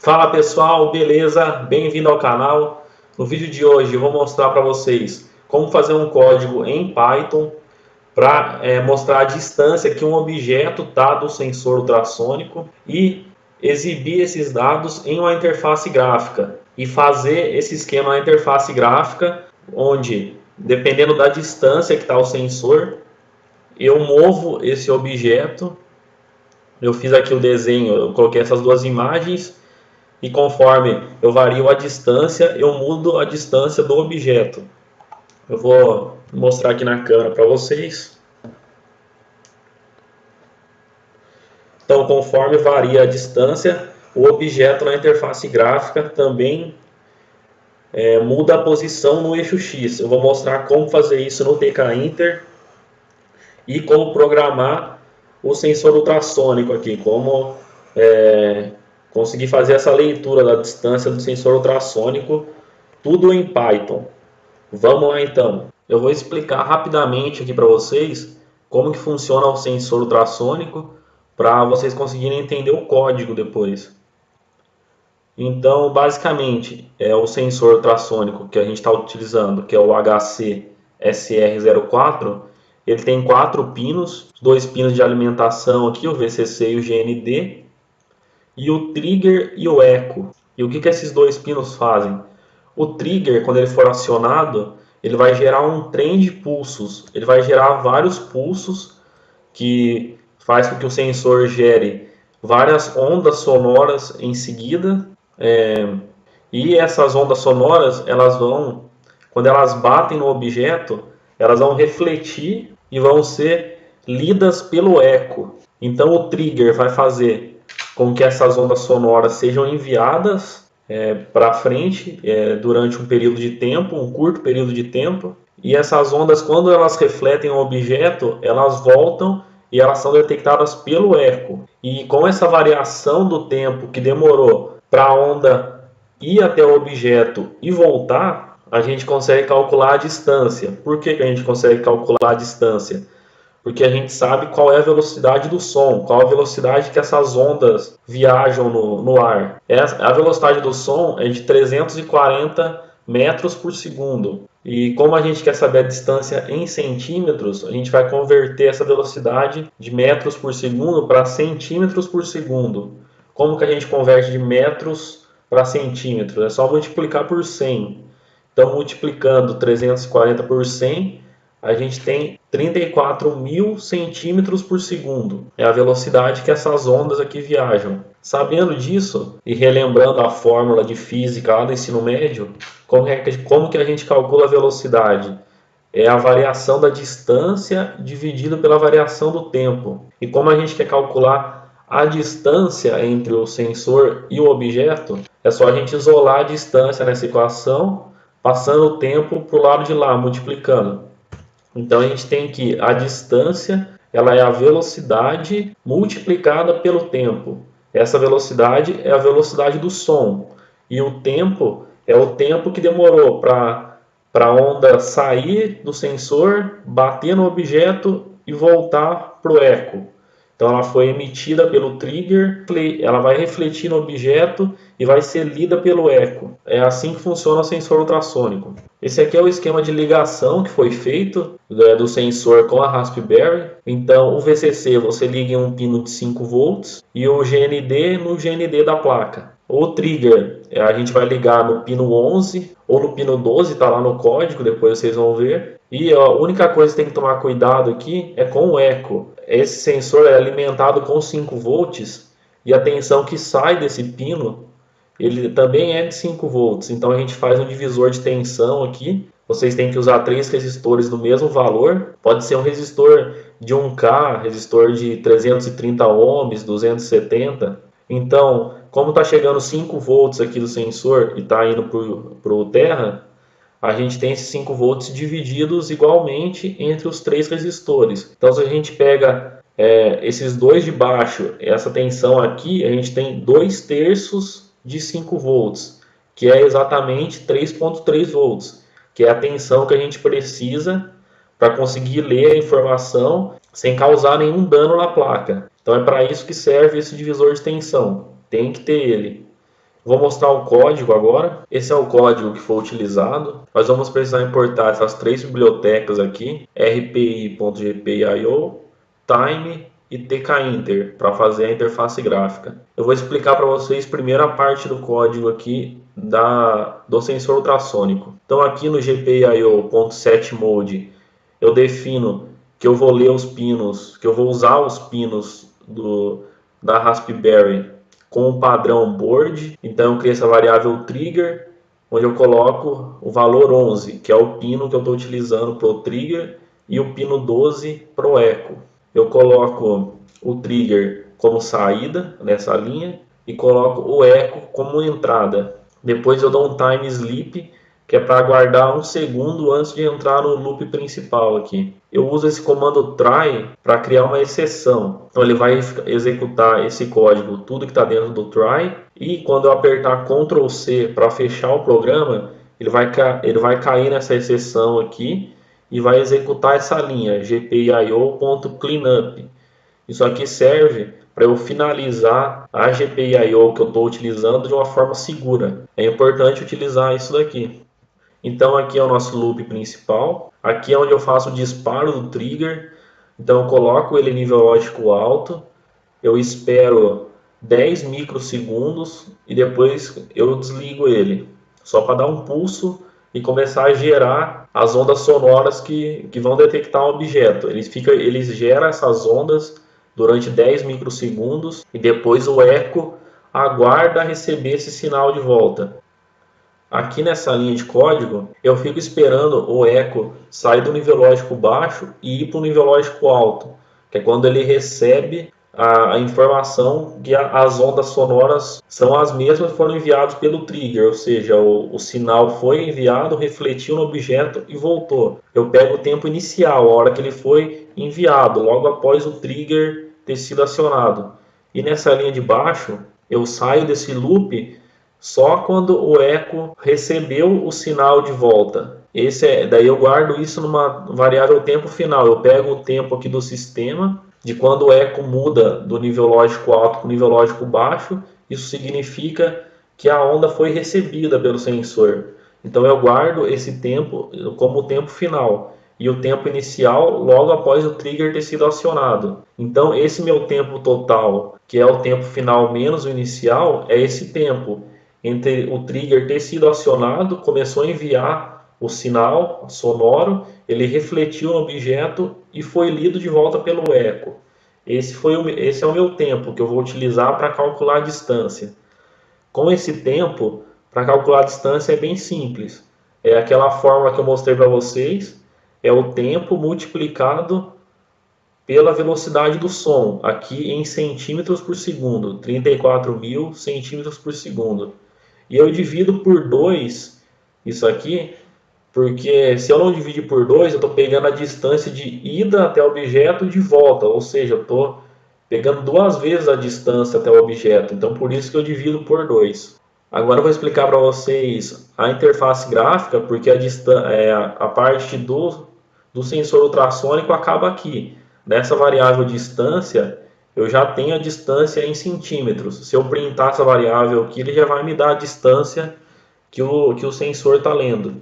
Fala pessoal, beleza? Bem-vindo ao canal. No vídeo de hoje eu vou mostrar para vocês como fazer um código em Python para mostrar a distância que um objeto está do sensor ultrassônico e exibir esses dados em uma interface gráfica e fazer esse esquema na interface gráfica onde, dependendo da distância que está o sensor, eu movo esse objeto. Eu fiz aqui o desenho, eu coloquei essas duas imagens. E conforme eu vario a distância, eu mudo a distância do objeto. Eu vou mostrar aqui na câmera para vocês. Então, conforme varia a distância, o objeto na interface gráfica também muda a posição no eixo X. Eu vou mostrar como fazer isso no tkinter e como programar o sensor ultrassônico aqui, como conseguir fazer essa leitura da distância do sensor ultrassônico, tudo em Python. Vamos lá então. Eu vou explicar rapidamente aqui para vocês como que funciona o sensor ultrassônico para vocês conseguirem entender o código depois. Então, basicamente, é o sensor ultrassônico que a gente está utilizando, que é o HC SR04. Ele tem 4 pinos, 2 pinos de alimentação aqui, o VCC e o GND, e o trigger e o eco. E o que esses 2 pinos fazem? O trigger, quando ele for acionado, ele vai gerar um trem de pulsos. Ele vai gerar vários pulsos que faz com que o sensor gere várias ondas sonoras em seguida. E essas ondas sonoras, elas vão, quando elas batem no objeto, elas vão refletir e vão ser lidas pelo eco. Então o trigger vai fazer com que essas ondas sonoras sejam enviadas para frente durante um período de tempo, um curto período de tempo, e essas ondas, quando elas refletem o objeto, elas voltam e elas são detectadas pelo eco. E com essa variação do tempo que demorou para a onda ir até o objeto e voltar, a gente consegue calcular a distância. Por que a gente consegue calcular a distância? Porque a gente sabe qual é a velocidade do som, qual a velocidade que essas ondas viajam no ar. A velocidade do som é de 340 metros por segundo. E como a gente quer saber a distância em centímetros, a gente vai converter essa velocidade de metros por segundo para centímetros por segundo. Como que a gente converte de metros para centímetros? É só multiplicar por 100. Então, multiplicando 340 por 100, a gente tem 34.000 centímetros por segundo. É a velocidade que essas ondas aqui viajam. Sabendo disso e relembrando a fórmula de física lá do ensino médio, como que a gente calcula a velocidade? É a variação da distância dividido pela variação do tempo. E como a gente quer calcular a distância entre o sensor e o objeto, é só a gente isolar a distância nessa equação, passando o tempo para o lado de lá, multiplicando. Então a gente tem que a distância, ela é a velocidade multiplicada pelo tempo. Essa velocidade é a velocidade do som. E o tempo é o tempo que demorou para a onda sair do sensor, bater no objeto e voltar para o eco. Então ela foi emitida pelo trigger, ela vai refletir no objeto e vai ser lida pelo eco. É assim que funciona o sensor ultrassônico. Esse aqui é o esquema de ligação que foi feito do sensor com a Raspberry. Então o VCC você liga em um pino de 5 volts e o GND no GND da placa. O trigger a gente vai ligar no pino 11 ou no pino 12, está lá no código, depois vocês vão ver. E a única coisa que tem que tomar cuidado aqui é com o eco. Esse sensor é alimentado com 5 volts e a tensão que sai desse pino, ele também é de 5 volts. Então a gente faz um divisor de tensão aqui. Vocês têm que usar 3 resistores do mesmo valor. Pode ser um resistor de 1K, resistor de 330 ohms, 270. Então, como está chegando 5 volts aqui do sensor e está indo para o terra, a gente tem esses 5 volts divididos igualmente entre os 3 resistores. Então, se a gente pega esses dois de baixo, essa tensão aqui, a gente tem 2/3 de 5 volts, que é exatamente 3,3 volts, que é a tensão que a gente precisa para conseguir ler a informação sem causar nenhum dano na placa. Então, é para isso que serve esse divisor de tensão. Tem que ter ele. Vou mostrar o código agora. Esse é o código que foi utilizado. Nós vamos precisar importar essas três bibliotecas aqui: rpi.gpio, time e tkinter, para fazer a interface gráfica. Eu vou explicar para vocês primeiro a parte do código aqui do sensor ultrassônico. Então aqui no gpio.setMode eu defino que eu vou ler os pinos, que eu vou usar os pinos da Raspberry com o padrão board. Então eu crio essa variável trigger, onde eu coloco o valor 11, que é o pino que eu estou utilizando para o trigger, e o pino 12 para o eco. Eu coloco o trigger como saída nessa linha e coloco o eco como entrada. Depois eu dou um time sleep, que é para aguardar 1 segundo antes de entrar no loop principal aqui. Eu uso esse comando try para criar uma exceção. Então ele vai executar esse código, tudo que está dentro do try, e quando eu apertar Ctrl C para fechar o programa, ele vai cair nessa exceção aqui e vai executar essa linha gpio.cleanup. Isso aqui serve para eu finalizar a GPIO que eu estou utilizando de uma forma segura. É importante utilizar isso daqui. Então aqui é o nosso loop principal. Aqui é onde eu faço o disparo do trigger. Então eu coloco ele em nível lógico alto. Eu espero 10 microsegundos e depois eu desligo ele. Só para dar um pulso e começar a gerar as ondas sonoras que vão detectar o objeto. Ele gera essas ondas durante 10 microsegundos e depois o eco aguarda receber esse sinal de volta. Aqui nessa linha de código, eu fico esperando o eco sair do nível lógico baixo e ir para o nível lógico alto, que é quando ele recebe a informação que as ondas sonoras são as mesmas que foram enviadas pelo trigger, ou seja, o sinal foi enviado, refletiu no objeto e voltou. Eu pego o tempo inicial, a hora que ele foi enviado, logo após o trigger ter sido acionado. E nessa linha de baixo, eu saio desse loop só quando o eco recebeu o sinal de volta. Daí eu guardo isso numa variável tempo final. Eu pego o tempo aqui do sistema, de quando o eco muda do nível lógico alto para o nível lógico baixo. Isso significa que a onda foi recebida pelo sensor. Então eu guardo esse tempo como o tempo final e o tempo inicial logo após o trigger ter sido acionado. Então esse meu tempo total, que é o tempo final menos o inicial, é esse tempo entre o trigger ter sido acionado, começou a enviar o sinal sonoro, ele refletiu no objeto e foi lido de volta pelo eco. Esse é o meu tempo que eu vou utilizar para calcular a distância. Com esse tempo, para calcular a distância é bem simples. É aquela fórmula que eu mostrei para vocês, é o tempo multiplicado pela velocidade do som, aqui em centímetros por segundo, 34.000 centímetros por segundo. E eu divido por 2 isso aqui, porque se eu não dividir por 2, eu estou pegando a distância de ida até o objeto e de volta, ou seja, eu estou pegando 2 vezes a distância até o objeto, então por isso que eu divido por 2. Agora eu vou explicar para vocês a interface gráfica, porque a parte do sensor ultrassônico acaba aqui. Nessa variável distância, eu já tenho a distância em centímetros. Se eu printar essa variável aqui, ele já vai me dar a distância que o sensor está lendo.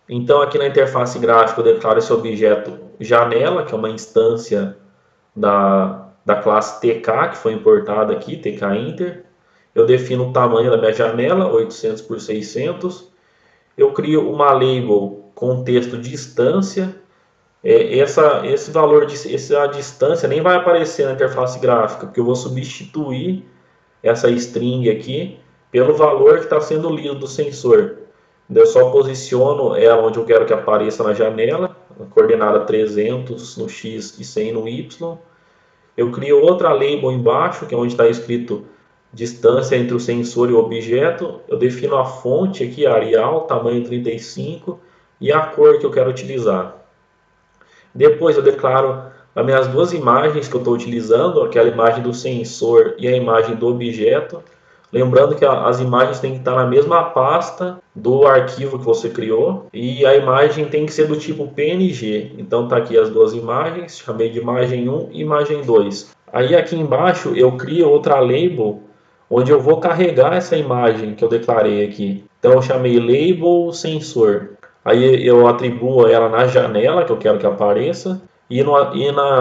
Então aqui na interface gráfica eu declaro esse objeto janela, que é uma instância da classe TK, que foi importada aqui, TKInter. Eu defino o tamanho da minha janela, 800 por 600. Eu crio uma label com texto distância. Essa distância nem vai aparecer na interface gráfica, porque eu vou substituir essa string aqui pelo valor que está sendo lido do sensor. Eu só posiciono ela onde eu quero que apareça na janela, a coordenada 300 no X e 100 no Y. Eu crio outra label embaixo, que é onde está escrito distância entre o sensor e o objeto. Eu defino a fonte aqui, Arial, tamanho 35, e a cor que eu quero utilizar. Depois eu declaro as minhas duas imagens que eu estou utilizando, aquela imagem do sensor e a imagem do objeto. Lembrando que as imagens têm que estar na mesma pasta do arquivo que você criou. E a imagem tem que ser do tipo PNG. Então tá aqui as duas imagens, chamei de imagem 1 e imagem 2. Aí aqui embaixo eu crio outra label onde eu vou carregar essa imagem que eu declarei aqui. Então eu chamei label sensor. Aí eu atribuo ela na janela que eu quero que apareça.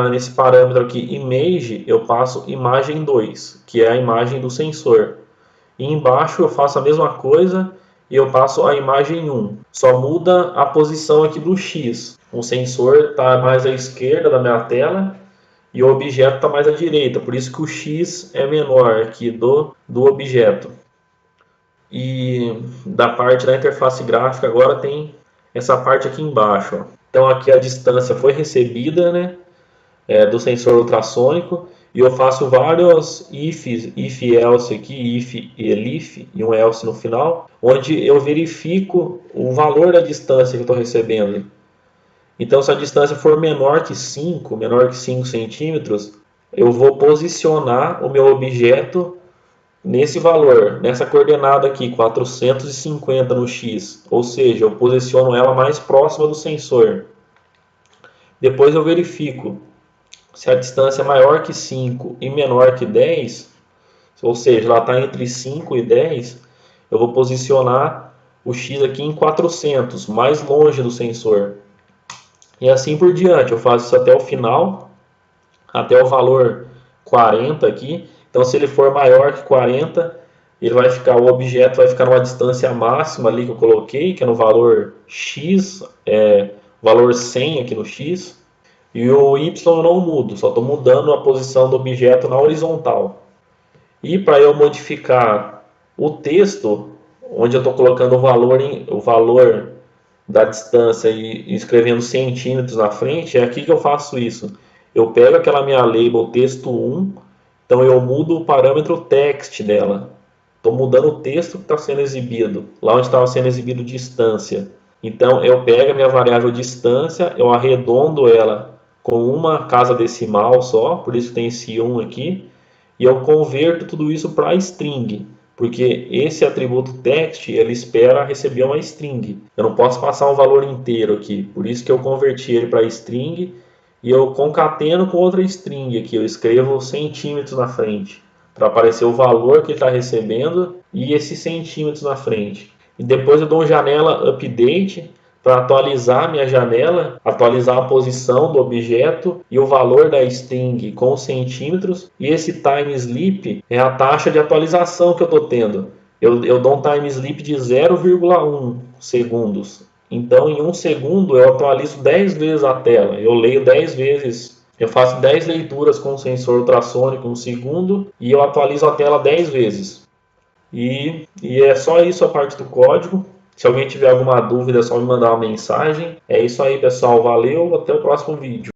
Nesse parâmetro aqui, image, eu passo imagem 2, que é a imagem do sensor. E embaixo eu faço a mesma coisa e eu passo a imagem 1. Só muda a posição aqui do X. O sensor está mais à esquerda da minha tela e o objeto está mais à direita. Por isso que o X é menor aqui do objeto. E da parte da interface gráfica agora tem essa parte aqui embaixo. Ó. Então aqui a distância foi recebida, né, do sensor ultrassônico. E eu faço vários if else aqui, if e elif, e um else no final, onde eu verifico o valor da distância que eu estou recebendo. Então, se a distância for menor que 5 centímetros, eu vou posicionar o meu objeto nesse valor, nessa coordenada aqui, 450 no X. Ou seja, eu posiciono ela mais próxima do sensor. Depois eu verifico se a distância é maior que 5 e menor que 10, ou seja, ela está entre 5 e 10, eu vou posicionar o X aqui em 400, mais longe do sensor. E assim por diante, eu faço isso até o final, até o valor 40 aqui. Então, se ele for maior que 40, o objeto vai ficar numa distância máxima ali que eu coloquei, que é no valor X, valor 100 aqui no X. E o Y eu não mudo, só estou mudando a posição do objeto na horizontal. E para eu modificar o texto, onde eu estou colocando o valor da distância e escrevendo centímetros na frente, é aqui que eu faço isso. Eu pego aquela minha label texto 1, então eu mudo o parâmetro text dela. Estou mudando o texto que está sendo exibido, lá onde estava sendo exibido distância. Então eu pego a minha variável distância, eu arredondo ela com uma casa decimal só, por isso tem esse 1 aqui, e eu converto tudo isso para string, porque esse atributo text ele espera receber uma string. Eu não posso passar um valor inteiro aqui, por isso que eu converti ele para string e eu concateno com outra string aqui, eu escrevo centímetros na frente, para aparecer o valor que ele está recebendo e esses centímetros na frente. E depois eu dou uma janela update, para atualizar minha janela, atualizar a posição do objeto e o valor da string com centímetros. E esse time sleep é a taxa de atualização que eu estou tendo. Eu dou um time sleep de 0,1 segundos. Então, em 1 segundo, eu atualizo 10 vezes a tela. Eu leio 10 vezes. Eu faço 10 leituras com o sensor ultrassônico em 1 segundo e eu atualizo a tela 10 vezes. E é só isso a parte do código. Se alguém tiver alguma dúvida, é só me mandar uma mensagem. É isso aí, pessoal. Valeu, até o próximo vídeo.